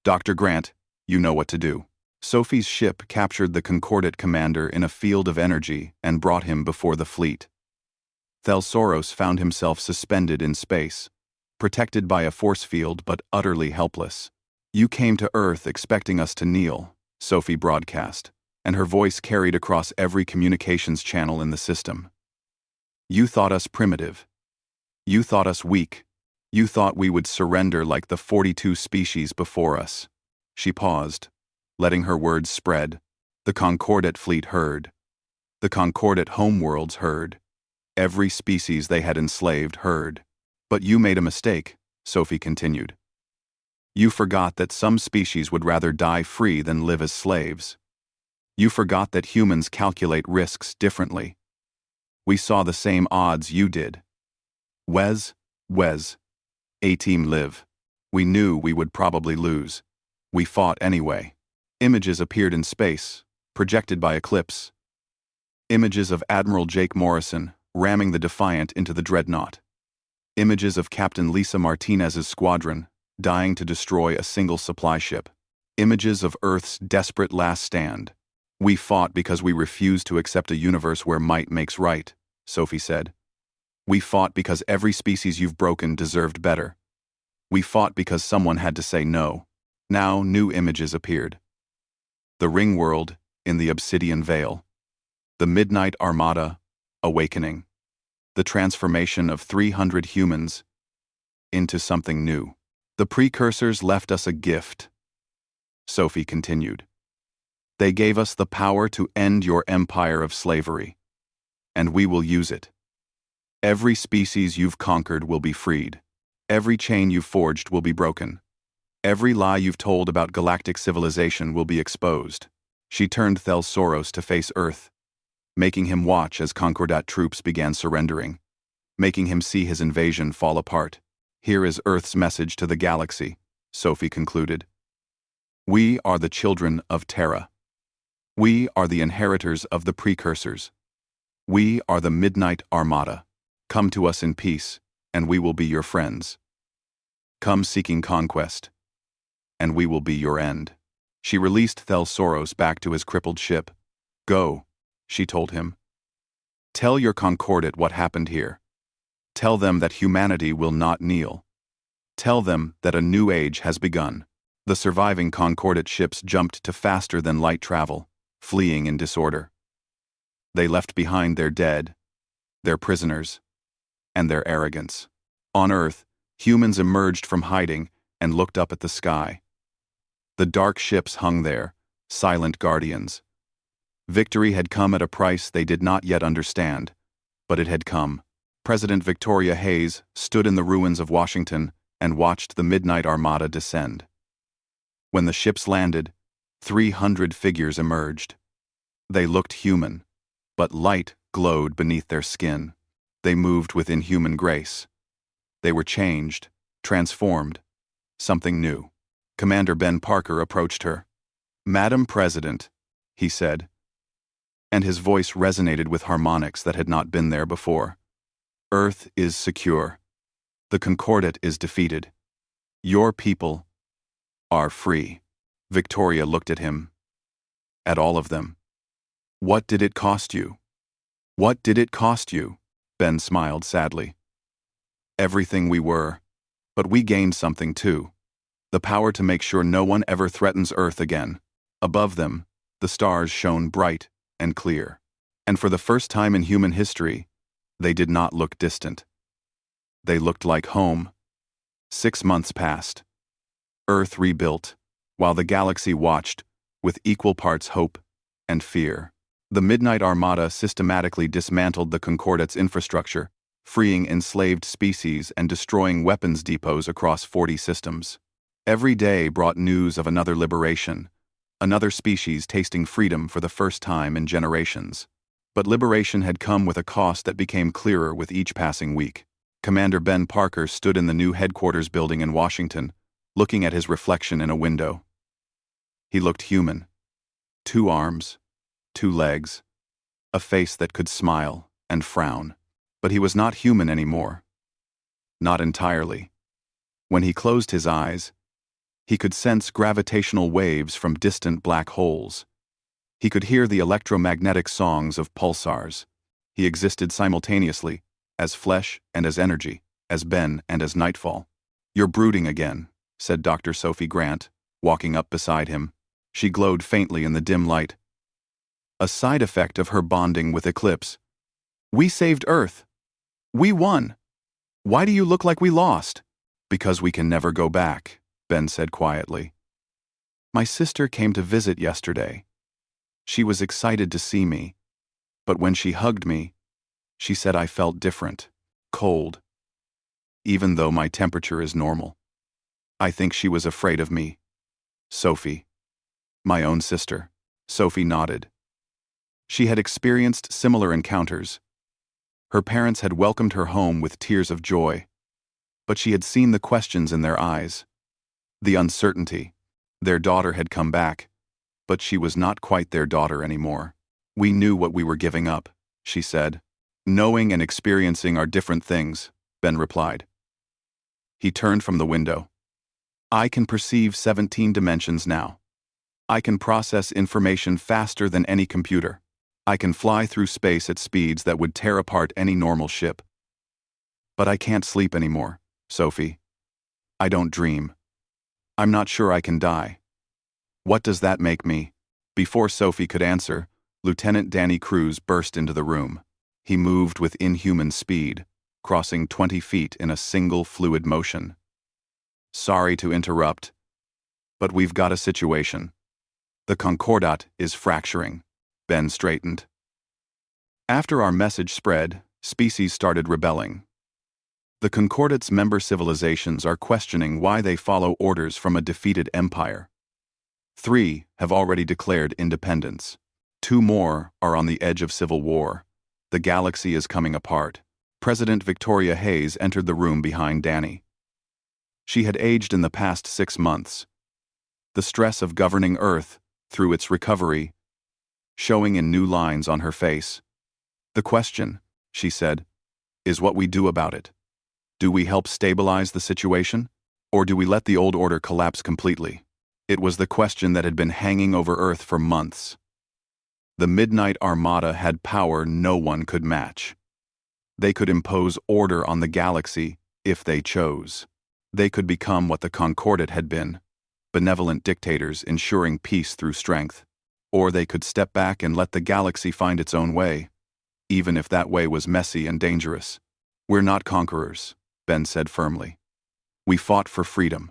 Dr. Grant, you know what to do. Sophie's ship captured the Concordat commander in a field of energy and brought him before the fleet. Thelsoros found himself suspended in space, protected by a force field but utterly helpless. You came to Earth expecting us to kneel, Sophie broadcast, and her voice carried across every communications channel in the system. You thought us primitive. You thought us weak. You thought we would surrender like the 42 species before us." She paused, letting her words spread. The Concordat fleet heard. The Concordat homeworlds heard. Every species they had enslaved heard. "But you made a mistake," Sophie continued. "You forgot that some species would rather die free than live as slaves. You forgot that humans calculate risks differently. We saw the same odds you did. Wes, A-team live. We knew we would probably lose. We fought anyway." Images appeared in space, projected by Eclipse. Images of Admiral Jake Morrison ramming the Defiant into the dreadnought. Images of Captain Lisa Martinez's squadron dying to destroy a single supply ship. Images of Earth's desperate last stand. "We fought because we refused to accept a universe where might makes right," Sophie said. "We fought because every species you've broken deserved better. We fought because someone had to say no." Now new images appeared. The ring world in the Obsidian Veil. The Midnight Armada awakening. The transformation of 300 humans into something new. "The precursors left us a gift," Sophie continued. "They gave us the power to end your empire of slavery. And we will use it. Every species you've conquered will be freed. Every chain you've forged will be broken. Every lie you've told about galactic civilization will be exposed." She turned Soros to face Earth, making him watch as Concordat troops began surrendering, making him see his invasion fall apart. "Here is Earth's message to the galaxy," Sophie concluded. "We are the children of Terra. We are the inheritors of the precursors. We are the Midnight Armada. Come to us in peace, and we will be your friends. Come seeking conquest, and we will be your end." She released Soros back to his crippled ship. "Go," she told him. "Tell your Concordat what happened here. Tell them that humanity will not kneel. Tell them that a new age has begun." The surviving Concordat ships jumped to faster than light travel, fleeing in disorder. They left behind their dead, their prisoners, and their arrogance. On Earth, humans emerged from hiding and looked up at the sky. The dark ships hung there, silent guardians. Victory had come at a price they did not yet understand, but it had come. President Victoria Hayes stood in the ruins of Washington and watched the Midnight Armada descend. When the ships landed, 300 figures emerged. They looked human, but light glowed beneath their skin. They moved with inhuman grace. They were changed, transformed, something new. Commander Ben Parker approached her. "Madam President," he said, and his voice resonated with harmonics that had not been there before. "Earth is secure. The Concordat is defeated. Your people are free." Victoria looked at him. At all of them. "What did it cost you? What did it cost you?" Ben smiled sadly. "Everything we were, but we gained something too. The power to make sure no one ever threatens Earth again." Above them, the stars shone bright and clear. And for the first time in human history, they did not look distant. They looked like home. 6 months passed. Earth rebuilt, while the galaxy watched, with equal parts hope and fear. The Midnight Armada systematically dismantled the Concordat's infrastructure, freeing enslaved species and destroying weapons depots across 40 systems. Every day brought news of another liberation, another species tasting freedom for the first time in generations. But liberation had come with a cost that became clearer with each passing week. Commander Ben Parker stood in the new headquarters building in Washington, looking at his reflection in a window. He looked human. 2 arms, 2 legs, a face that could smile and frown. But he was not human anymore. Not entirely. When he closed his eyes, he could sense gravitational waves from distant black holes. He could hear the electromagnetic songs of pulsars. He existed simultaneously, as flesh and as energy, as Ben and as nightfall. "You're brooding again," said Dr. Sophie Grant, walking up beside him. She glowed faintly in the dim light. A side effect of her bonding with Eclipse. "We saved Earth. We won. Why do you look like we lost?" Because we can never go back, Ben said quietly. My sister came to visit yesterday. She was excited to see me, but when she hugged me, she said I felt different, cold, even though my temperature is normal. I think she was afraid of me. Sophie. My own sister. Sophie nodded. She had experienced similar encounters. Her parents had welcomed her home with tears of joy, but she had seen the questions in their eyes, the uncertainty. Their daughter had come back, but she was not quite their daughter anymore. We knew what we were giving up, she said. Knowing and experiencing are different things, Ben replied. He turned from the window. I can perceive 17 dimensions now. I can process information faster than any computer. I can fly through space at speeds that would tear apart any normal ship. But I can't sleep anymore, Sophie. I don't dream. I'm not sure I can die. What does that make me? Before Sophie could answer, Lieutenant Danny Cruz burst into the room. He moved with inhuman speed, crossing 20 feet in a single fluid motion. Sorry to interrupt, but we've got a situation. The Concordat is fracturing. Ben straightened. After our message spread, species started rebelling. The Concordat's member civilizations are questioning why they follow orders from a defeated empire. 3 have already declared independence. 2 more are on the edge of civil war. The galaxy is coming apart. President Victoria Hayes entered the room behind Danny. She had aged in the past 6 months. The stress of governing Earth, through its recovery, showing in new lines on her face. The question, she said, is what we do about it. Do we help stabilize the situation, or do we let the old order collapse completely? It was the question that had been hanging over Earth for months. The Midnight Armada had power no one could match. They could impose order on the galaxy if they chose. They could become what the Concordat had been, benevolent dictators ensuring peace through strength. Or they could step back and let the galaxy find its own way, even if that way was messy and dangerous. We're not conquerors, Ben said firmly. We fought for freedom.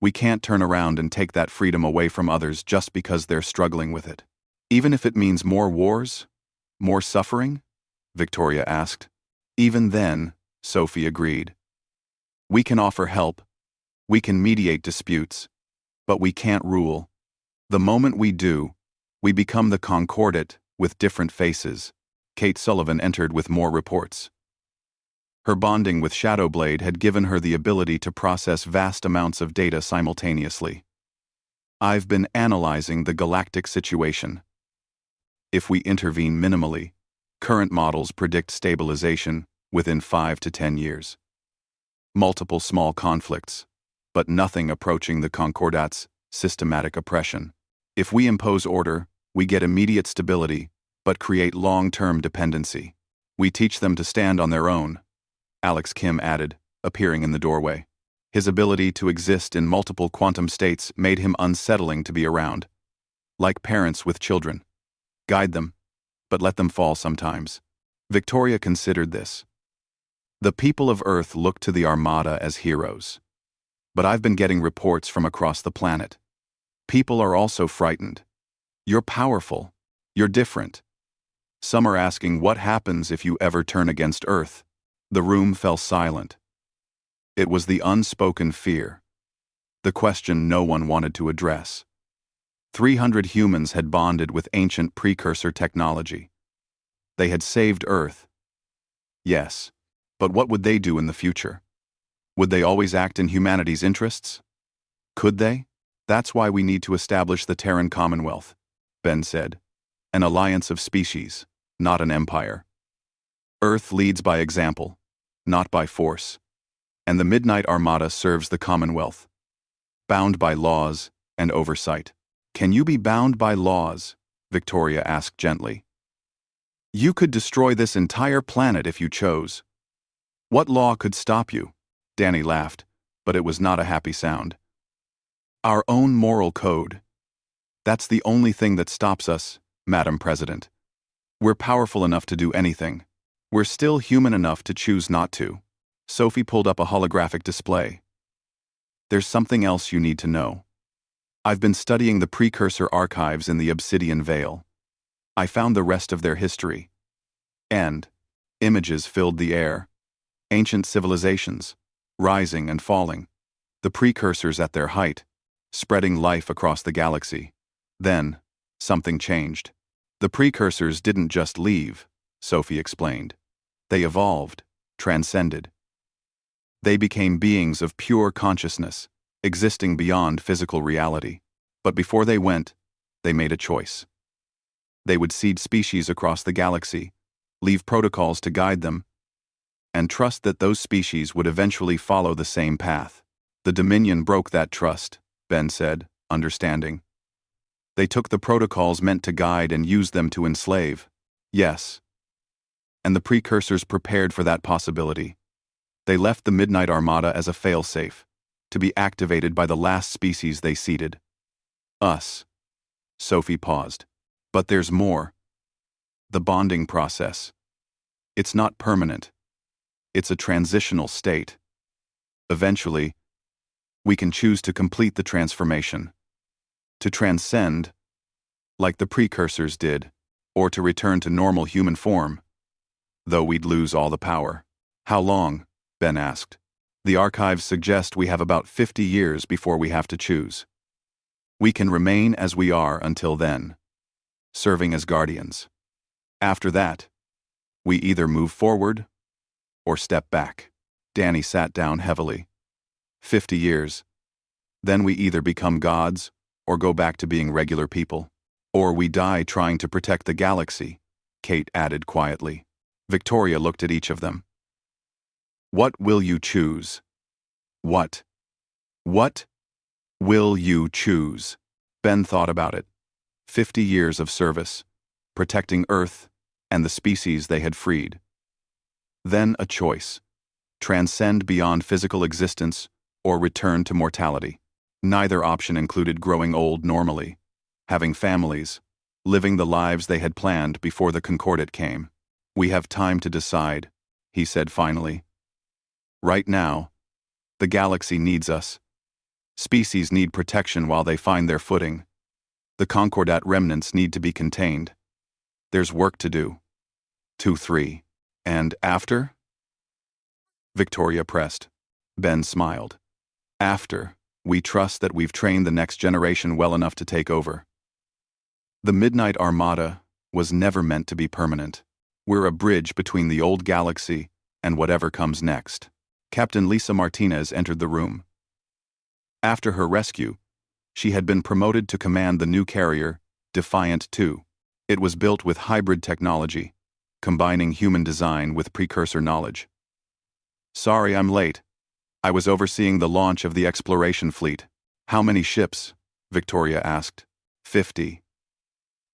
We can't turn around and take that freedom away from others just because they're struggling with it. Even if it means more wars? More suffering? Victoria asked. Even then, Sophie agreed. We can offer help. We can mediate disputes. But we can't rule. The moment we do, we become the Concordat with different faces. Kate Sullivan entered with more reports. Her bonding with Shadowblade had given her the ability to process vast amounts of data simultaneously. I've been analyzing the galactic situation. If we intervene minimally, current models predict stabilization within 5 to 10 years. Multiple small conflicts, but nothing approaching the Concordat's systematic oppression. If we impose order, we get immediate stability, but create long-term dependency. We teach them to stand on their own, Alex Kim added, appearing in the doorway. His ability to exist in multiple quantum states made him unsettling to be around. Like parents with children. Guide them, but let them fall sometimes. Victoria considered this. The people of Earth look to the Armada as heroes. But I've been getting reports from across the planet. People are also frightened. You're powerful. You're different. Some are asking what happens if you ever turn against Earth. The room fell silent. It was the unspoken fear. The question no one wanted to address. 300 humans had bonded with ancient precursor technology. They had saved Earth. Yes, but what would they do in the future? Would they always act in humanity's interests? Could they? That's why we need to establish the Terran Commonwealth, Ben said. An alliance of species, not an empire. Earth leads by example, not by force. And the Midnight Armada serves the Commonwealth, bound by laws and oversight. Can you be bound by laws? Victoria asked gently. You could destroy this entire planet if you chose. What law could stop you? Danny laughed, but it was not a happy sound. Our own moral code. That's the only thing that stops us, Madam President. We're powerful enough to do anything. We're still human enough to choose not to. Sophie pulled up a holographic display. There's something else you need to know. I've been studying the precursor archives in the Obsidian Veil. I found the rest of their history. And images filled the air. Ancient civilizations, rising and falling. The precursors at their height, spreading life across the galaxy. Then, something changed. The precursors didn't just leave, Sophie explained. They evolved, transcended. They became beings of pure consciousness, existing beyond physical reality. But before they went, they made a choice. They would seed species across the galaxy, leave protocols to guide them, and trust that those species would eventually follow the same path. The Dominion broke that trust, Ben said, understanding. They took the protocols meant to guide and used them to enslave. Yes. And the precursors prepared for that possibility. They left the Midnight Armada as a failsafe, to be activated by the last species they seeded. Us. Sophie paused. But there's more. The bonding process. It's not permanent. It's a transitional state. Eventually, we can choose to complete the transformation. To transcend, like the precursors did, or to return to normal human form, though we'd lose all the power. How long? Ben asked. The archives suggest we have about 50 years before we have to choose. We can remain as we are until then, serving as guardians. After that, we either move forward or step back. Danny sat down heavily. 50 years. Then we either become gods or go back to being regular people. Or we die trying to protect the galaxy, Kate added quietly. Victoria looked at each of them. What will you choose? What? What will you choose? Ben thought about it. 50 years of service, protecting Earth and the species they had freed. Then a choice. Transcend beyond physical existence or return to mortality. Neither option included growing old normally, having families, living the lives they had planned before the Concordat came. We have time to decide, he said finally. Right now, the galaxy needs us. Species need protection while they find their footing. The Concordat remnants need to be contained. There's work to do. 2-3. And after? Victoria pressed. Ben smiled. After, we trust that we've trained the next generation well enough to take over. The Midnight Armada was never meant to be permanent. We're a bridge between the old galaxy and whatever comes next. Captain Lisa Martinez entered the room. After her rescue, she had been promoted to command the new carrier, Defiant II. It was built with hybrid technology, combining human design with precursor knowledge. Sorry I'm late. I was overseeing the launch of the exploration fleet. How many ships? Victoria asked. 50.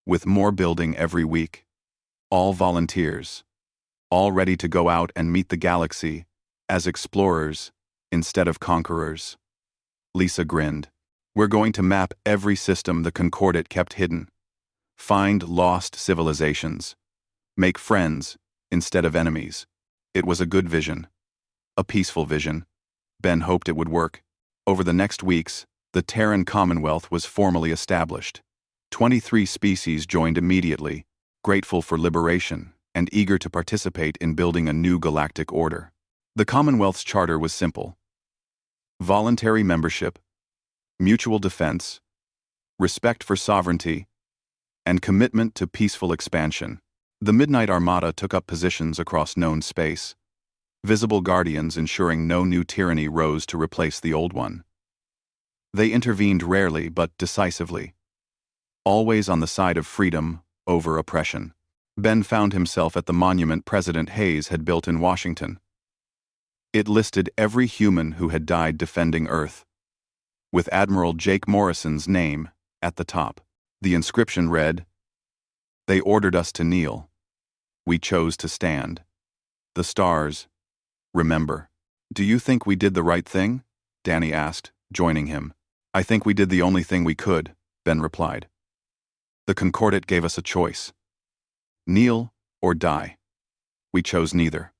With more building every week. All volunteers. All ready to go out and meet the galaxy as explorers instead of conquerors. Lisa grinned. We're going to map every system the Concordat kept hidden. Find lost civilizations. Make friends instead of enemies. It was a good vision. A peaceful vision. Ben hoped it would work. Over the next weeks, the Terran Commonwealth was formally established. 23 species joined immediately, grateful for liberation and eager to participate in building a new galactic order. The Commonwealth's charter was simple. Voluntary membership, mutual defense, respect for sovereignty, and commitment to peaceful expansion. The Midnight Armada took up positions across known space, visible guardians ensuring no new tyranny rose to replace the old one. They intervened rarely but decisively, always on the side of freedom over oppression. Ben found himself at the monument President Hayes had built in Washington. It listed every human who had died defending Earth, with Admiral Jake Morrison's name at the top. The inscription read, "They ordered us to kneel. We chose to stand. The stars, remember." Do you think we did the right thing? Danny asked, joining him. I think we did the only thing we could, Ben replied. The Concordat gave us a choice. Kneel or die. We chose neither.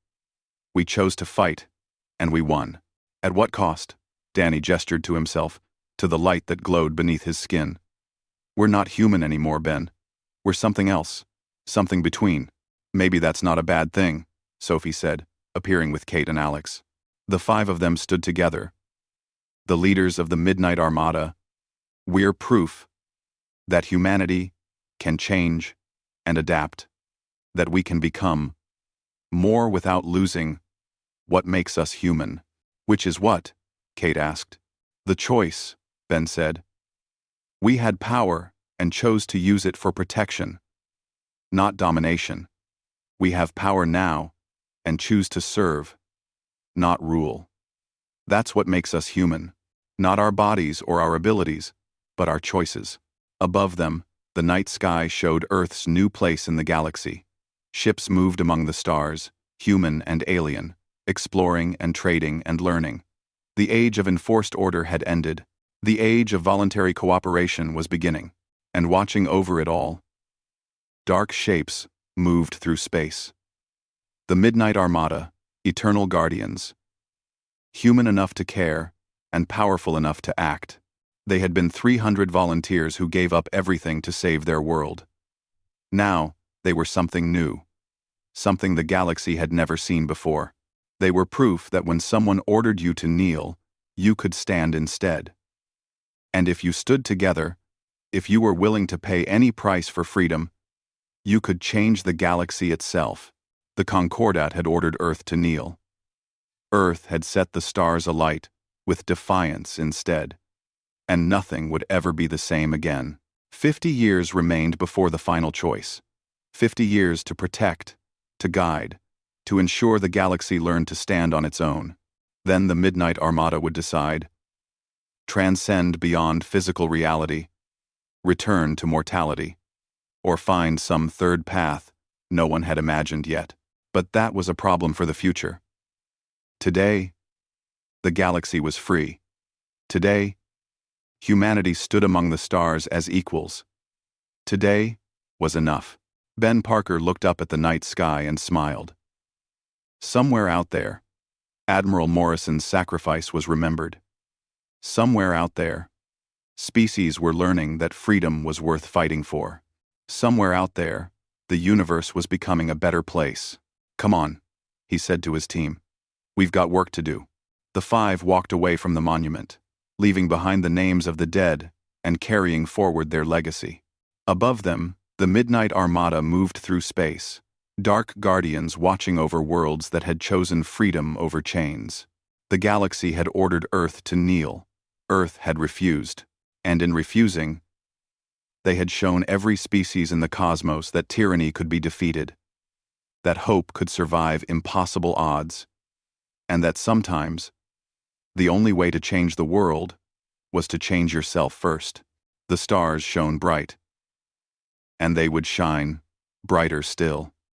We chose to fight, And we won. At what cost? Danny gestured to himself, to the light that glowed beneath his skin. We're not human anymore, Ben. We're something else. Something between. Maybe that's not a bad thing, Sophie said, appearing with Kate and Alex. The five of them stood together. The leaders of the Midnight Armada. We're proof that humanity can change and adapt, that we can become more without losing what makes us human. Which is what? Kate asked. The choice, Ben said. We had power and chose to use it for protection, not domination. We have power now and choose to serve, not rule. That's what makes us human. Not our bodies or our abilities, but our choices. Above them, the night sky showed Earth's new place in the galaxy. Ships moved among the stars, human and alien, exploring and trading and learning. The age of enforced order had ended. The age of voluntary cooperation was beginning. And watching over it all, dark shapes moved through space. The Midnight Armada, eternal guardians. Human enough to care, and powerful enough to act. They had been 300 volunteers who gave up everything to save their world. Now, they were something new. Something the galaxy had never seen before. They were proof that when someone ordered you to kneel, you could stand instead. And if you stood together, if you were willing to pay any price for freedom, you could change the galaxy itself. The Concordat had ordered Earth to kneel. Earth had set the stars alight, with defiance instead. And nothing would ever be the same again. 50 years remained before the final choice. 50 years to protect, to guide, to ensure the galaxy learned to stand on its own. Then the Midnight Armada would decide. Transcend beyond physical reality. Return to mortality. Or find some third path no one had imagined yet. But that was a problem for the future. Today, the galaxy was free. Today, humanity stood among the stars as equals. Today was enough. Ben Parker looked up at the night sky and smiled. Somewhere out there, Admiral Morrison's sacrifice was remembered. Somewhere out there, species were learning that freedom was worth fighting for. Somewhere out there, the universe was becoming a better place. Come on, he said to his team. We've got work to do. The five walked away from the monument, leaving behind the names of the dead and carrying forward their legacy. Above them, the Midnight Armada moved through space, dark guardians watching over worlds that had chosen freedom over chains. The galaxy had ordered Earth to kneel. Earth had refused, and in refusing, they had shown every species in the cosmos that tyranny could be defeated, that hope could survive impossible odds, and that sometimes, the only way to change the world was to change yourself first. The stars shone bright, and they would shine brighter still.